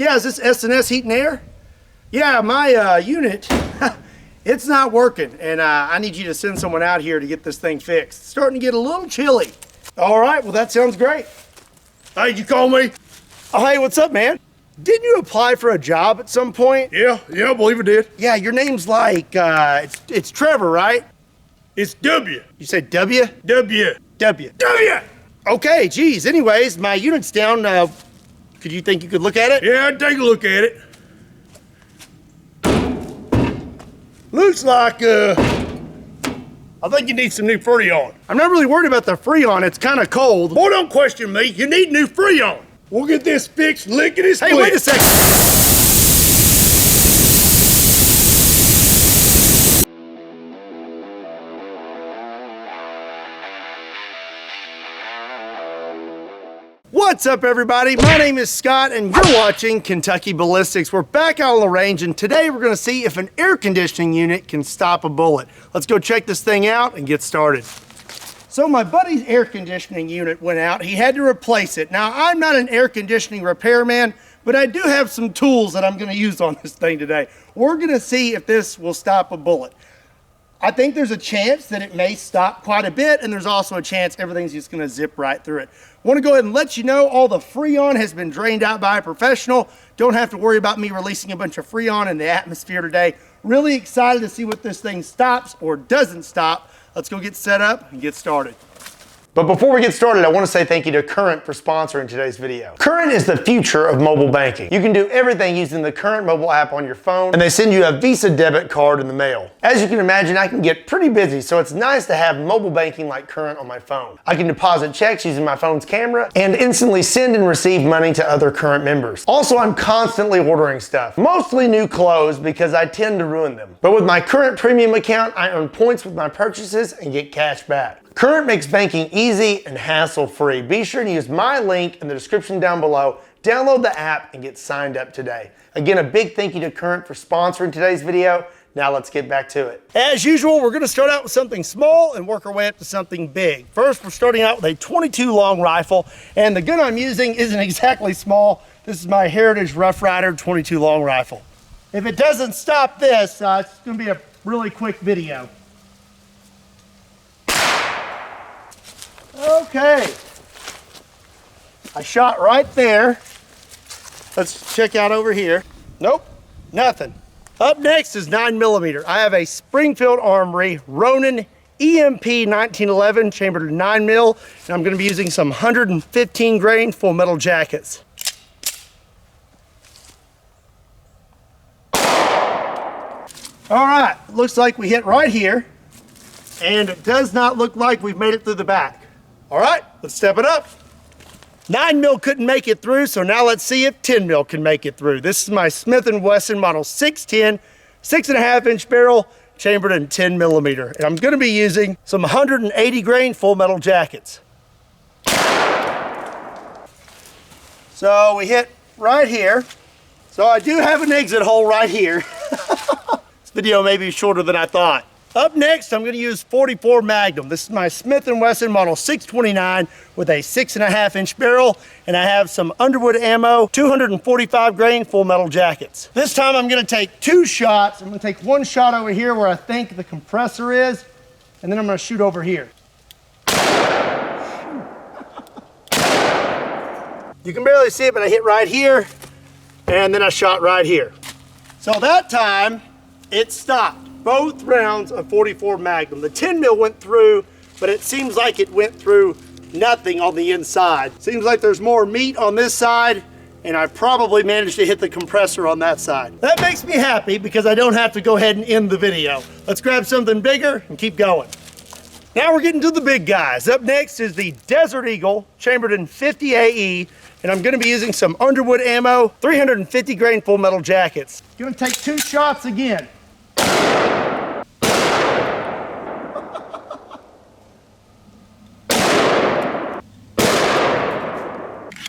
Yeah, is this S&S Heat and Air? Yeah, my unit, it's not working, and I need you to send someone out here to get this thing fixed. It's starting to get a little chilly. All right, well, that sounds great. Hey, did you call me? Oh, hey, what's up, man? Didn't you apply for a job at some point? Yeah, I believe I did. Yeah, your name's like, it's Trevor, right? It's W. You said W? W. W. W! Okay, geez, anyways, my unit's down. Could you think you could look at it? Yeah, I'd take a look at it. Looks like, I think you need some new Freon. I'm not really worried about the Freon, it's kind of cold. Boy, don't question me, you need new Freon. We'll get this fixed lickety split. Hey, wait a second. What's up, everybody? My name is Scott and you're watching Kentucky Ballistics. We're back out on the range and today we're gonna see if an air conditioning unit can stop a bullet. Let's go check this thing out and get started. So my buddy's air conditioning unit went out. He had to replace it. Now, I'm not an air conditioning repairman, but I do have some tools that I'm gonna use on this thing today. We're gonna see if this will stop a bullet. I think there's a chance that it may stop quite a bit, and there's also a chance everything's just gonna zip right through it. I wanna go ahead and let you know all the Freon has been drained out by a professional. Don't have to worry about me releasing a bunch of Freon in the atmosphere today. Really excited to see what this thing stops or doesn't stop. Let's go get set up and get started. But before we get started, I want to say thank you to Current for sponsoring today's video. Current is the future of mobile banking. You can do everything using the Current mobile app on your phone, and they send you a Visa debit card in the mail. As you can imagine, I can get pretty busy, so it's nice to have mobile banking like Current on my phone. I can deposit checks using my phone's camera and instantly send and receive money to other Current members. Also, I'm constantly ordering stuff, mostly new clothes because I tend to ruin them. But with my Current premium account, I earn points with my purchases and get cash back. Current makes banking easy and hassle-free. Be sure to use my link in the description down below. Download the app and get signed up today. Again, a big thank you to Current for sponsoring today's video. Now let's get back to it. As usual, we're gonna start out with something small and work our way up to something big. First, we're starting out with a 22 long rifle, and the gun I'm using isn't exactly small. This is my Heritage Rough Rider 22 long rifle. If it doesn't stop this, it's gonna be a really quick video. Okay, I shot right there. Let's check out over here. Nope, nothing. Up next is 9mm. I have a Springfield Armory Ronin EMP 1911 chambered in 9mm, and I'm gonna be using some 115 grain full metal jackets. All right, looks like we hit right here, and it does not look like we've made it through the back. All right, let's step it up. 9mm couldn't make it through, so now let's see if 10mm can make it through. This is my Smith & Wesson model 610, 6.5-inch barrel, chambered in 10mm. And I'm gonna be using some 180 grain full metal jackets. So we hit right here. So I do have an exit hole right here. This video may be shorter than I thought. Up next, I'm gonna use 44 Magnum. This is my Smith & Wesson model 629 with a 6.5-inch barrel, and I have some Underwood ammo, 245 grain full metal jackets. This time I'm gonna take 2 shots. I'm gonna take 1 shot over here where I think the compressor is, and then I'm gonna shoot over here. You can barely see it, but I hit right here, and then I shot right here. So that time, it stopped. Both rounds of 44 Magnum. The 10mm went through, but it seems like it went through nothing on the inside. Seems like there's more meat on this side, and I probably managed to hit the compressor on that side. That makes me happy because I don't have to go ahead and end the video. Let's grab something bigger and keep going. Now we're getting to the big guys. Up next is the Desert Eagle, chambered in 50 AE, and I'm gonna be using some Underwood ammo, 350 grain full metal jackets. Gonna take 2 shots again.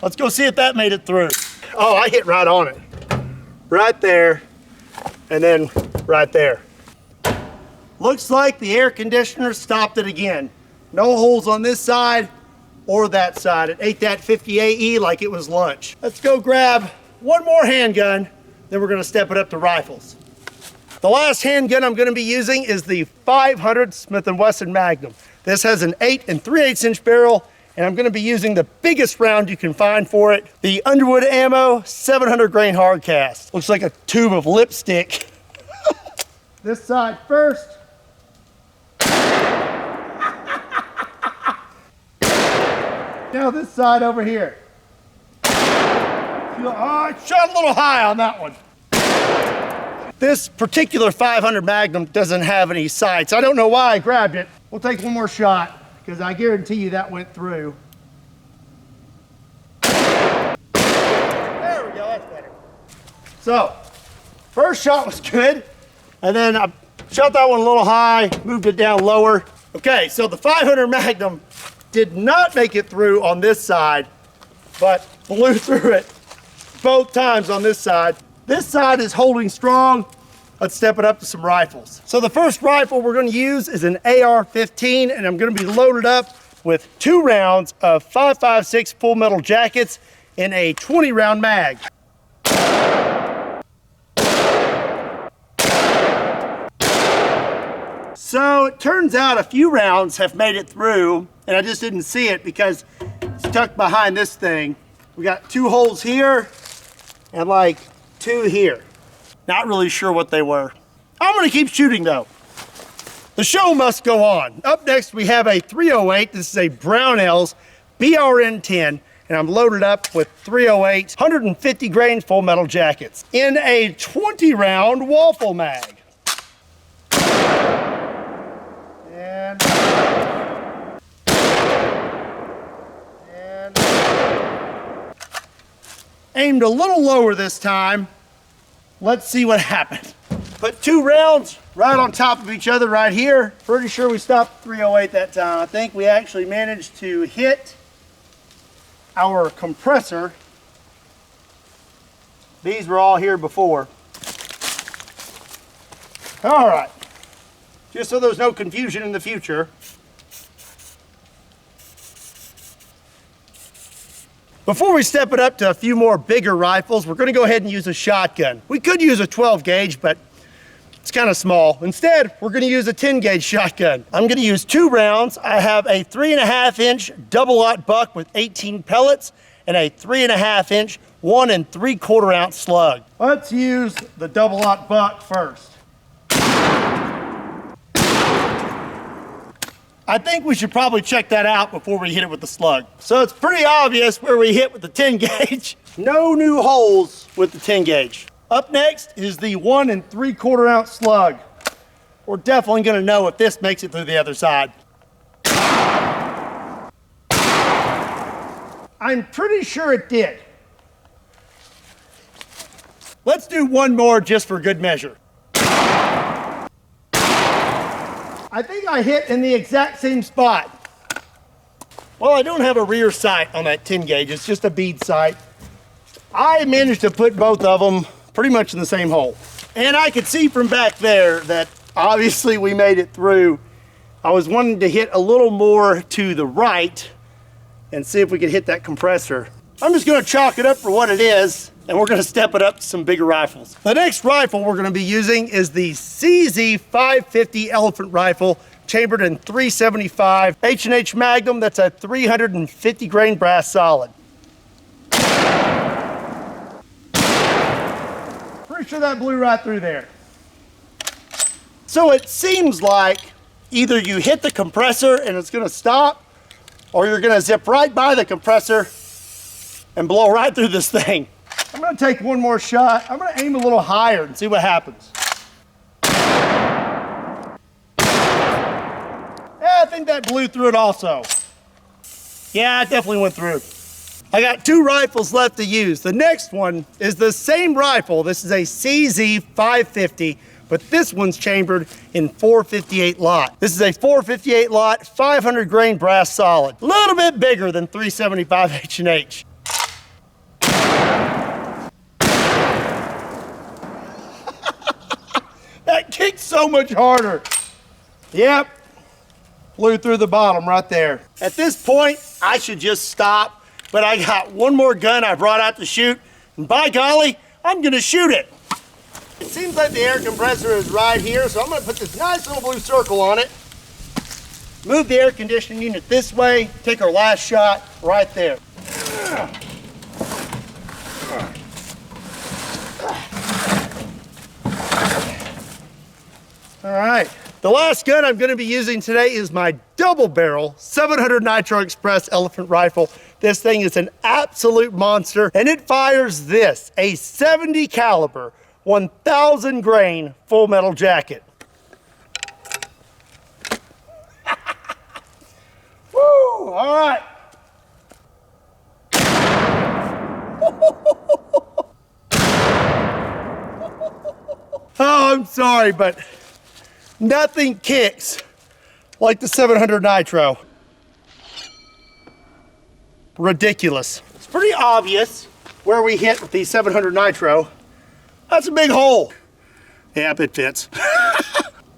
Let's go see if that made it through. Oh, I hit right on it. Right there, and then right there. Looks like the air conditioner stopped it again. No holes on this side or that side. It ate that 50 AE like it was lunch. Let's go grab one more handgun, then we're gonna step it up to rifles. The last handgun I'm gonna be using is the 500 Smith & Wesson Magnum. This has an 8 3/8 inch barrel, and I'm gonna be using the biggest round you can find for it, the Underwood Ammo 700 grain hard cast. Looks like a tube of lipstick. This side first. Now this side over here. Oh, I shot a little high on that one. This particular 500 Magnum doesn't have any sights. I don't know why I grabbed it. We'll take one more shot, because I guarantee you that went through. There we go, that's better. So, first shot was good, and then I shot that one a little high, moved it down lower. Okay, so the 500 Magnum did not make it through on this side, but blew through it both times on this side. This side is holding strong. Let's step it up to some rifles. So the first rifle we're gonna use is an AR-15, and I'm gonna be loaded up with 2 rounds of 5.56 full metal jackets in a 20 round mag. So it turns out a few rounds have made it through, and I just didn't see it because it's tucked behind this thing. We got 2 holes here and like 2 here. Not really sure what they were. I'm gonna keep shooting though. The show must go on. Up next we have a 308. This is a Brownells BRN-10, and I'm loaded up with 308 150 grain full metal jackets in a 20 round waffle mag. And aimed a little lower this time. Let's see what happens. Put 2 rounds right on top of each other right here. Pretty sure we stopped 308 that time. I think we actually managed to hit our compressor. These were all here before. All right, just so there's no confusion in the future. Before we step it up to a few more bigger rifles, we're gonna go ahead and use a shotgun. We could use a 12 gauge, but it's kind of small. Instead, we're gonna use a 10 gauge shotgun. I'm gonna use 2 rounds. I have a 3.5 inch double-aught buck with 18 pellets and a 3.5 inch 1 3/4 ounce slug. Let's use the double-aught buck first. I think we should probably check that out before we hit it with the slug. So it's pretty obvious where we hit with the 10 gauge. No new holes with the 10 gauge. Up next is the 1 3/4 ounce slug. We're definitely gonna know if this makes it through the other side. I'm pretty sure it did. Let's do one more just for good measure. I think I hit in the exact same spot. Well, I don't have a rear sight on that 10 gauge. It's just a bead sight. I managed to put both of them pretty much in the same hole. And I could see from back there that obviously we made it through. I was wanting to hit a little more to the right and see if we could hit that compressor. I'm just gonna chalk it up for what it is, and we're gonna step it up to some bigger rifles. The next rifle we're gonna be using is the CZ 550 Elephant Rifle, chambered in 375 H&H Magnum. That's a 350 grain brass solid. Pretty sure that blew right through there. So it seems like either you hit the compressor and it's gonna stop, or you're gonna zip right by the compressor and blow right through this thing. I'm gonna take one more shot. I'm gonna aim a little higher and see what happens. Yeah, I think that blew through it also. Yeah, it definitely went through. I got 2 rifles left to use. The next one is the same rifle. This is a CZ 550, but this one's chambered in 458 lot. This is a 458 lot, 500 grain brass solid. A little bit bigger than 375 H&H. That kicked so much harder. Yep, blew through the bottom right there. At this point, I should just stop, but I got one more gun I brought out to shoot, And by golly, I'm gonna shoot it. It seems like the air compressor is right here, so I'm gonna put this nice little blue circle on it. Move the air conditioning unit this way, take our last shot right there. All right, the last gun I'm gonna be using today is my double barrel 700 Nitro Express elephant rifle. This thing is an absolute monster, and it fires this, a 70 caliber, 1,000 grain full metal jacket. Woo, all right. Oh, I'm sorry, but nothing kicks like the 700 Nitro. Ridiculous. It's pretty obvious where we hit with the 700 Nitro. That's a big hole. Yep, it fits.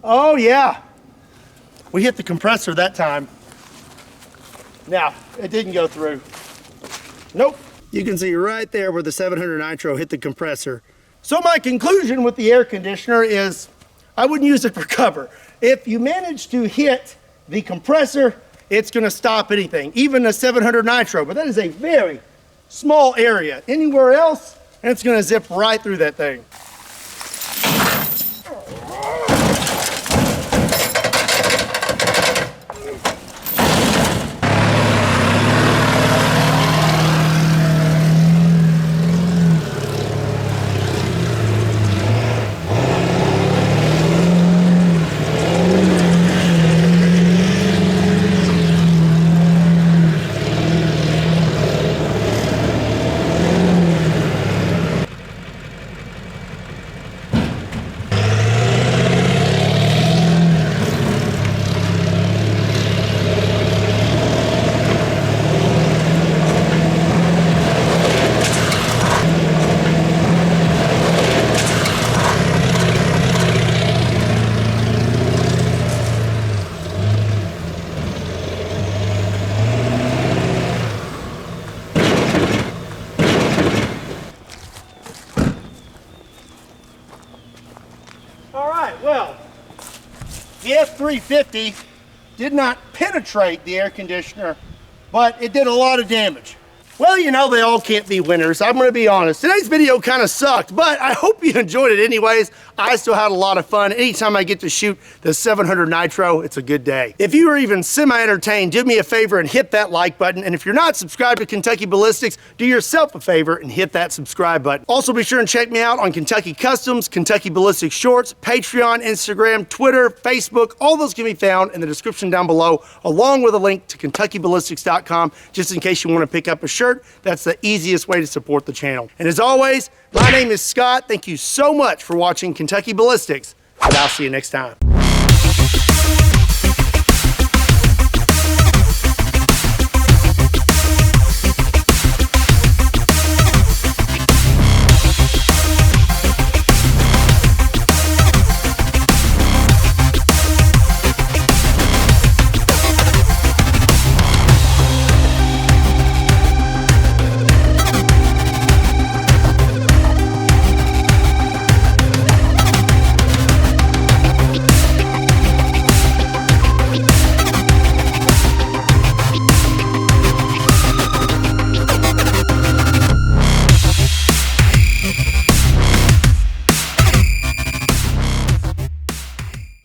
Oh yeah. We hit the compressor that time. Now, it didn't go through. Nope. You can see right there where the 700 Nitro hit the compressor. So my conclusion with the air conditioner is I wouldn't use it for cover. If you manage to hit the compressor, it's gonna stop anything, even a 700 Nitro, but that is a very small area. Anywhere else, and it's gonna zip right through that thing. All right, well, the F350 did not penetrate the air conditioner, but it did a lot of damage. Well, you know, they all can't be winners. I'm gonna be honest. Today's video kind of sucked, but I hope you enjoyed it anyways. I still had a lot of fun. Anytime I get to shoot the 700 Nitro, it's a good day. If you are even semi-entertained, do me a favor and hit that like button. And if you're not subscribed to Kentucky Ballistics, do yourself a favor and hit that subscribe button. Also, be sure and check me out on Kentucky Customs, Kentucky Ballistics Shorts, Patreon, Instagram, Twitter, Facebook. All those can be found in the description down below, along with a link to KentuckyBallistics.com, just in case you want to pick up a shirt. That's the easiest way to support the channel. And as always, my name is Scott. Thank you so much for watching Kentucky Ballistics, and I'll see you next time.